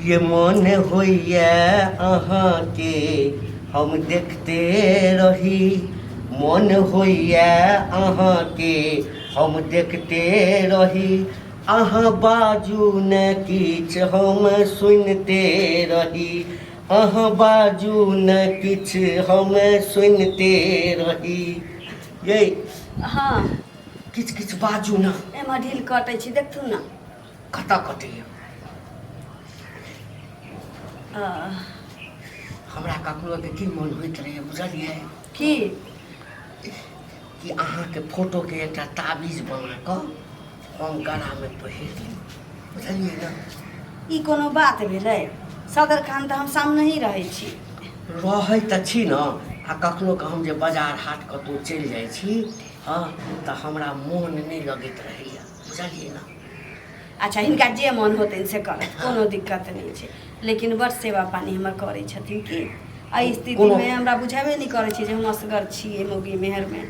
ये मन होइया अहाँ के हम देखते रही, मन होइया अहाँ के हम देखते रही, अहाँ बाजू न किछ हम सुनते रही, अहाँ बाजू न किछ हम सुनते रही। ये हाँ किछ किछ बाजू न। एमा ढील कटै छी देखथुन न। कतऽ कटैया? हमरा ककरो के की मन होइत रहैया बुझलियै कि अहाँके फोटोके एकटा ताबीज बना कऽ हम गलामे पहिर ली, बुझलियै ने? ई कोनो बात भेलै? सदर खान तऽ हम सामने ही रहै छी। रहै तऽ छी ने, आ कखनो के हम जे बाजार हाट कतहु चलि जाइ छी हाँ तऽ हमरा मोन नहि लगैत रहैया, बुझलियै ने? अच्छा हिनका जे मन होतनि से करत, कोनो दिक्कत नहीं छै, लेकिन बड़ सेवा पानी हमर करै छथिन कि एहि स्थितिमे हमरा बुझेबे नहीं करै छै जे हम असगर छियै मौगी मेहरमे।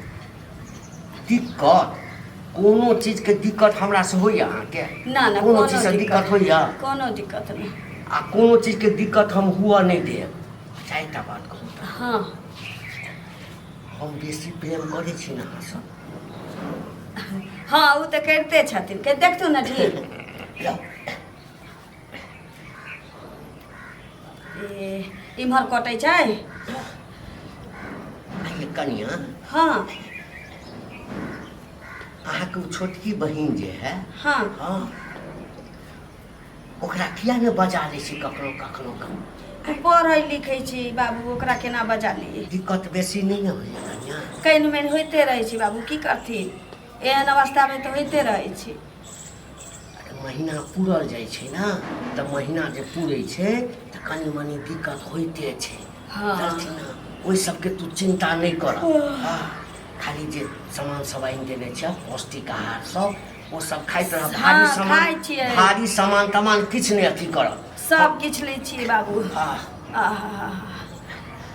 दिक्कत? कोनो चीजके दिक्कत हमरा से होइया अहाँके? ना ना कोनो चीज से दिक्कत होइया? कोनो दिक्कत नहीं। आ कोनो चीजके दिक्कत हम हुआ नहीं देब। अच्छा एकटा बात कहू तऽ, हाँ हम बेसी प्रेम करै छी ने अहाँसँ? हाँ ओ तऽ करिते छथिन, के देखतू ने ढील। ए इम्हर कटै छै? ये कनिया हाँ अहाँके ओ छोटकी बहिन जे है हाँ हाँ ओकरा किया ने बजा लै छी कखनो कखनो कऽ? पढ़ै लिखै छी बाबू, ओकरा केना बजा लियै? दिक्कत बेसी नहीं ने होइया कनिया? कनि मनि होइते रहै छै बाबू, की करथिन? एहन अवस्थामे तऽ होइते रहै छै। महीना पूरल जाइ छै ने, तऽ महीना जे पूरै छै तऽ कनि मनि दिक्कत होइते छै। हाँ बुझलथिन ने? ओहि सबके तू चिंता नहीं कर। हाँ खाली जे सामान सब आनि देने छै पौष्टिक आहार सब, ओ सब खाइत रह। भारी हाँ, सामान खाइ छियै। भारी सामान तमान किछु नहीं अथी करब। सब किछु लै छियै बाबू। हाँ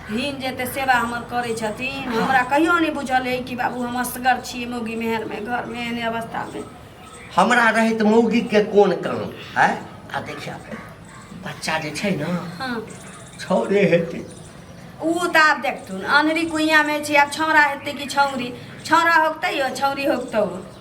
हिन जेते सेवा हमर करै छथिन, हमरा कहियो नहीं बुझल है कि बाबू हम असगर छियै मौगी मेहरमे, घरमे एहन अवस्थामे। हमरा रहैत मौगी के कोन काम है? आ देखिया बच्चा जे छै ने हाँ छौरे हेतै। ऊ तऽ आब देखथुन अन्हरी कुइयाँमे छै, आब छौड़ा हेतै कि छौरी? छौड़ा होक तैयो, छौरी होक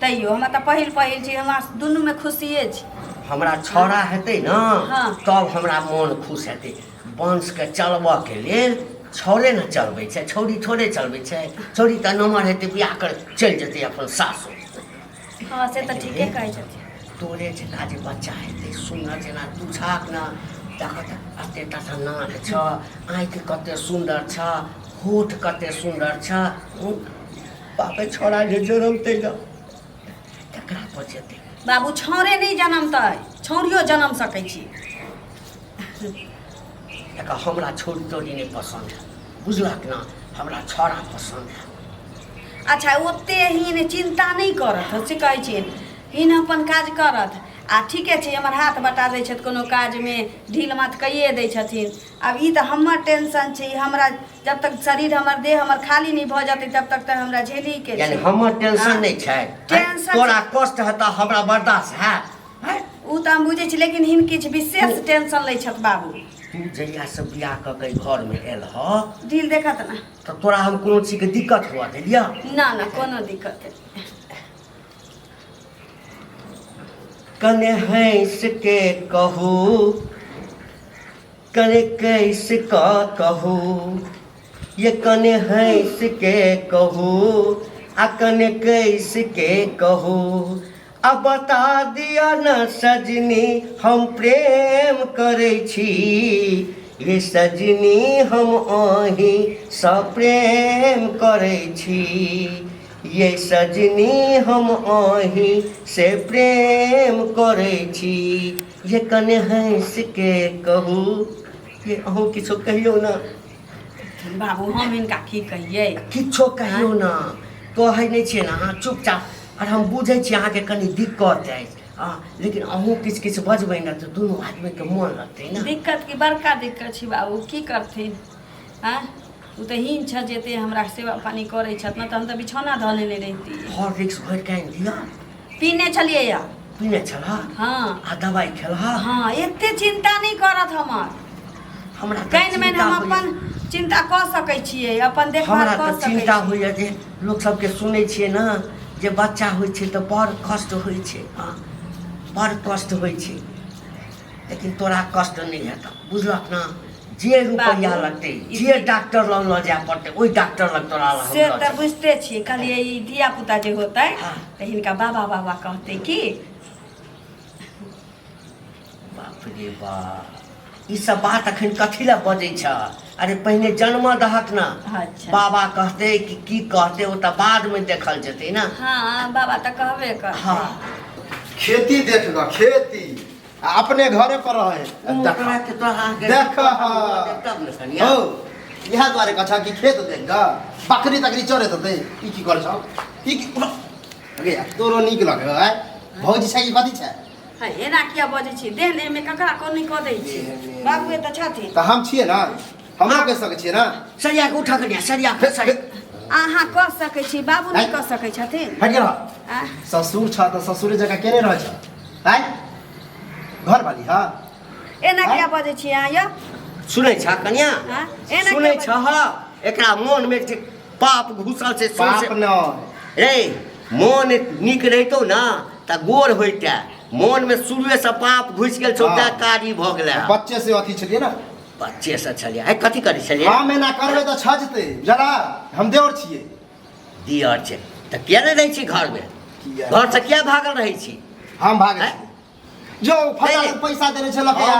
तैयो, हमरा तऽ पहिल छी, हमरा दुनूमे खुशिये छै। हमरा छौड़ा हेतै ने हाँ। तब हमरा मोन खुश हेतै। वंशके चलबऽके लेल छौड़े ने चलबै छै, छौड़ी थोड़े चलबै छै। छौड़ी तऽ नमहर हेतै बियाह कर चलि जेतै अपन सासुर। हाँ से तऽ ठीके कहै छथिन। तोरे जेना जे बच्चा हेतै सुन्दर जेना तुझाक ने, देखत एते टा नाक छ, आँखि कते सुन्दर छ, होठ कते सुन्दर छ। बापे छौड़ा जे जनमतै ने तकरा पर जेतै। बाबू छौरे नहीं जनमतै, छौरियो जनम सकै छी। एक हमरा छोड़ी तोड़ी नहीं पसंद है, बुझलक ना? हमरा छौड़ा पसंद है। अच्छा ओते हिन चिंता नहीं करत, से कहै छियै हिन अपन काज करत। आ ठीके छै हमर हाथ बटा दै छथि कोनो काजमे, ढील माथ कइए दै छथिन। आब ई तऽ हमर टेंशन छै, हमरा जब तक शरीर हमर देह हमर खाली नहीं भऽ जेतै तब तक तऽ हमरा झेलैके छै। यानी हमर टेंशन नहीं छै? टेंशन तोरा कष्ट हेता हमरा बर्दाश्त है? ऊ तऽ हम बुझै छी, लेकिन हिन किछु विशेष टेंशन लै छथि बाबू। तू जहिया से बियाह कऽ के घर में एल ह ढील देखत ना तो तोरा हम कोनो चीज के दिक्कत हुआ देलिया? ना ना कोनो दिक्कत नहीं। कने हंस के कहू, कने कैस का कहू, ये कने हंस के कहू आ कने कैस के कहू। अब बता दिया न सजनी हम प्रेम करै छी, ये सजनी हम अहीं सँ प्रेम करै छी, ये सजनी हम अहीं से प्रेम करै छी। ये कने हंस के कहू, ये अहूँ किछो कहियौ ना। बाबू हम इनका की कहिए? किछो कहियौ ना, कहै नहीं छियै ना अहाँ चुपचाप। और हम बुझै छी अहाँके कनि दिक्कत अछि, लेकिन अहूँ किछु किछु बजबै ने तऽ दुनू आदमीके मोन लगतै ने। दिक्कत की बड़का दिक्कत छै बाबू, की करथिन? हाँ ऊ तऽ हिन छ जेते हमरा सेवा पानी करै छथि ने, तऽ हम तऽ बिछौना धऽ लेने रहिती। हॉर्लिक्स भरि के आनि दिअ। पीने छलियै या पीने छला हाँ आ दवाई खेला हाँ एते चिंता नहीं करत हमर हमरा तऽ कहीं में चिंता हम होइए। अपन चिंता कऽ सकै छियै अपन देखभाल हमरा कऽ तऽ सकै चिंता छियै होइए जे लोक सबके सुनै छियै ने जे बच्चा होइ छै तऽ बड़ कष्ट होइ छै हाँ बड़ कष्ट होइ छै लेकिन तोरा कष्ट नहीं हेतौ बुझलक ना जे रुपैया बाबू, लगतै जे डॉक्टर लग लऽ जाय पड़तै ओहि डॉक्टर लग तोरा लग हम से लऽ तऽ जेबै। बुझते छियै कहलिए ई धिया पुता जे होतै हाँ। तऽ हिनका बाबा बाबा कहतै की बाप रे बाप ई सब बात अखन कथी लए बजै छ अरे पहिने जन्म दहक ना अच्छा बाबा कहते कि की कहते ओ तऽ बाद में देखल जेतै ना हाँ बाबा तऽ कहबे कर हाँ खेती देख ग खेती आ अपने घरे पर रहे ओकरा के तो आगे देख तब न कनिया हो इहा द्वारे कछा कि खेत देख ग बकरी तकरी चरे त दे ई की करे छ ई की अगे यार तोरो नीक लगे है भौजी छै कि कथी छै है एना किया बजै छी देह ने में ककरा को नहीं कह दै छी बाबू तऽ छथिन त हम छिए ना हमरा कह सके छिए ना सरिया के उठा कनिया सरिया के सरिया अहाँ कह सकै छी बाबू नहीं कह सकै छथिन हट गेल आ, ससुर छ त ससुरे जगह केने रह छ है घर वाली हां एना किया बजै छी अहाँ यो सुनै छ कनिया हाँ? एना सुनै के छ ह एकरा मोन में जे पाप घुसल छै पाप न ए मोन नीक रहितो ना त गोर होइते मोन में शुरुए से पाप घुस गेल छौ हाँ। त्या कारी भ गेलै बच्चे से अथी छलिए ना बच्चे से छलिए है कथी करै छलिए हम एना करबे त छजते जरा हम देवर छिए दियर छै त किया नहीं रहै छी घर में किया? घर से किया भागल रहै छी हम भागे हैं? छी। जो फटा नहीं। पैसा देने छला भैया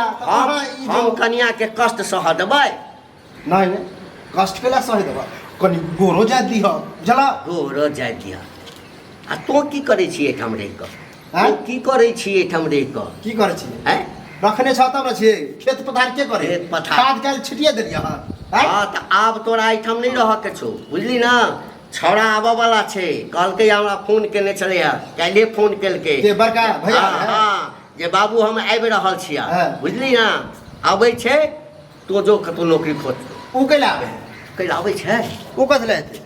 हम कनिया के कष्ट सह देबै नहीं नहीं कष्ट केला सही देबा कनी गोरो जा दी हो जला गोरो जाय दिया आ तो की करै छी एठाम रहि कऽ हैं? तो की करै छी एठाम रहि कऽ की करे छी हैं रखने छ तब न छी खेत पथार के करे खेत पथार। खाद काल छिटिए देलिया हां हाँ तऽ आब तोरा एहिठाम नहीं रह के छौ बुझली ना छौड़ा आबऽ वाला छै कहलकै हमरा फोन केने छलै है काल्हि फोन केलकै के बड़का भैया हाँ, हाँ जे बाबू हम आबि रहल छियै हाँ। बुझली ना आबै छै तो जो कतौ नौकरी खोज ऊ केला आबे कैला आबै छै ऊ कथ लेते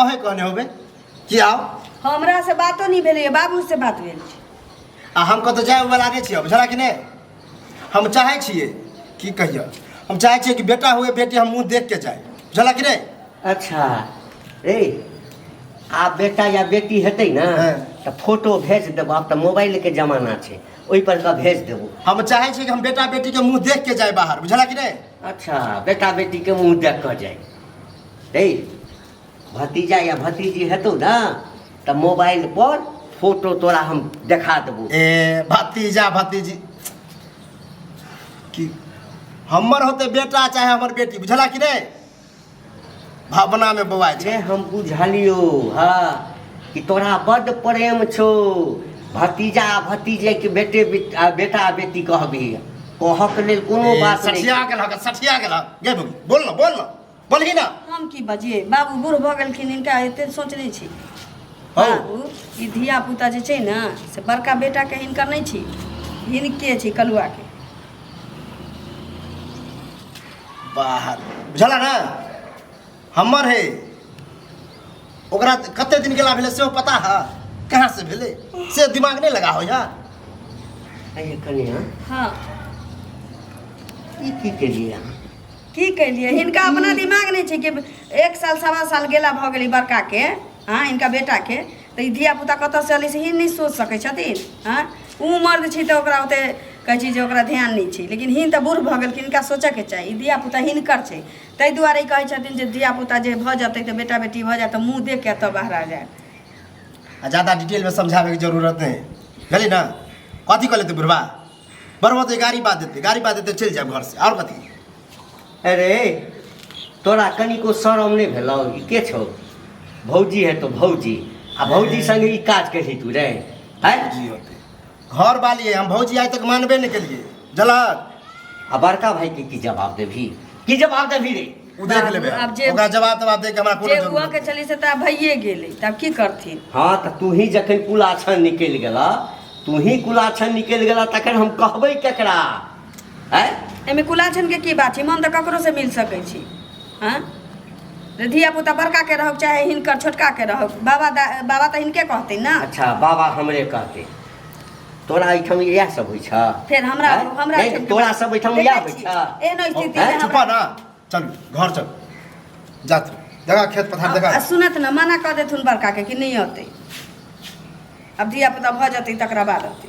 अहे कहने होबे कि आओ हमरा से बातो नहीं भेलै बाबू से बात भेल छै आ हम कत जाए वाला नहीं छिए बुझला कि नहीं हम चाहे छिए की कहियो हम चाहे छिए कि बेटा हुए बेटी हम मुंह देख के जाए बुझला कि नहीं अच्छा रे आब बेटा या बेटी हेतै ना हाँ। तऽ फोटो भेज देबो आब तऽ मोबाइल के जमाना छै ओहि पर का भेज देबो हम चाहे छिए कि हम बेटा बेटी के मुंह देख के जाए बाहर बुझला कि नहीं अच्छा बेटा बेटी के मुंह देख कऽ जाए रे भतीजा या भतीजी हेतौ ना तऽ मोबाइल पर फोटो तोरा हम देखा देबो ए भतीजा भतीजी कि हमर होते बेटा चाहे हमर बेटी बुझला कि नहीं भावना में बौआ रे छै हम बुझलियो हाँ कि तोरा बड्ड प्रेम छौ भतीजा भतीजे के बेटा बेटी कहबी कहक लेल कोनो बात नहीं सठिया गेल सठिया गेल गे बोल न बोलही ना हम की बजिए बाबू बूढ़ भऽ गेलखिन इनका एते सोच नहीं छी हौ। बाबू ई धिया पुता जे छै ना से बड़का बेटा के हिनकर नहीं छी हिनके छी कलुआ के बाहर बुझला ना हमर है ओकरा कते दिन गेला भेले सेहो पता है कहाँ से भेले से दिमाग नहीं लगा हो यार अरे कन्या हाँ ई की केलिए अहाँ की कैलिए हिनका अपना दिमाग नहीं छै कि 1 साल 1.5 साल गेला भऽ गेलै बड़का के हाँ इनका बेटा के तऽ ई धिया पुता कतऽ से अयलै से ही नहीं सोच सकै छथिन हाँ उ मर्द छै तऽ ओकरा ओते कहै छी जे ओकरा ध्यान नहीं छै लेकिन हिन तऽ बूढ़ भऽ गेलखिन हिनका सोचऽके चाही ई धिया पुता हिनकर छै ताहि दुआरे ई कहै छथिन जे धिया पुता जे भऽ जेतै तऽ बेटा बेटी भऽ जाए तऽ मुँह देख के तब बाहर आ जाए आ ज़्यादा डिटेल में समझावे की जरूरत नहीं बुझली ना कथी कर लेते बुढ़वा बड़वा तो गाड़ी बात देते चल जाए घर से और कथी अरे तोरा कनिको शरम नहीं भेलौ ई के छौ भौजी है तो भौजी आ भौजी संगे ई काज करी तू रे हैं जी होते घर वाली है हम भौजी आज तक मानबे नहीं के लिए जलक आ बड़का भाई के की जवाब देभी की जवाब देभी रे उ देख लेबे आब जे- ओकरा जवाब तवाब दे के हमरा कोनो जे हुआ जरूरत के चली से तऽ आब भइए गेलै तब की करथिन हाँ तो तू ही जखन कुलाछन निकलि गेला तू ही कुलाछन निकलि गेला तखन हम कहबै केकरा हैं एहिमे कुलाछन के की बात छै मन तऽ ककरो से मिल सकै छी हाँ धिया पुता बड़का के रहो चाहे हिनकर छोटका के रहो, बाबा तो हिनके कहते ना। अच्छा बाबा हमरे कहते, तोरा एहिठाम इएह सब होइ छ? फिर हमरा नहीं, तोरा सब एहिठाम इएह होइ छ? एहन स्थिति हैं? चुपा ना, चल घर चल, जा तू देखा खेत पथार देखा। सुनत न मना कह देथुन बड़का के कि नहीं होते, अब धिया पुता भ जतै तकरा बाद होतै।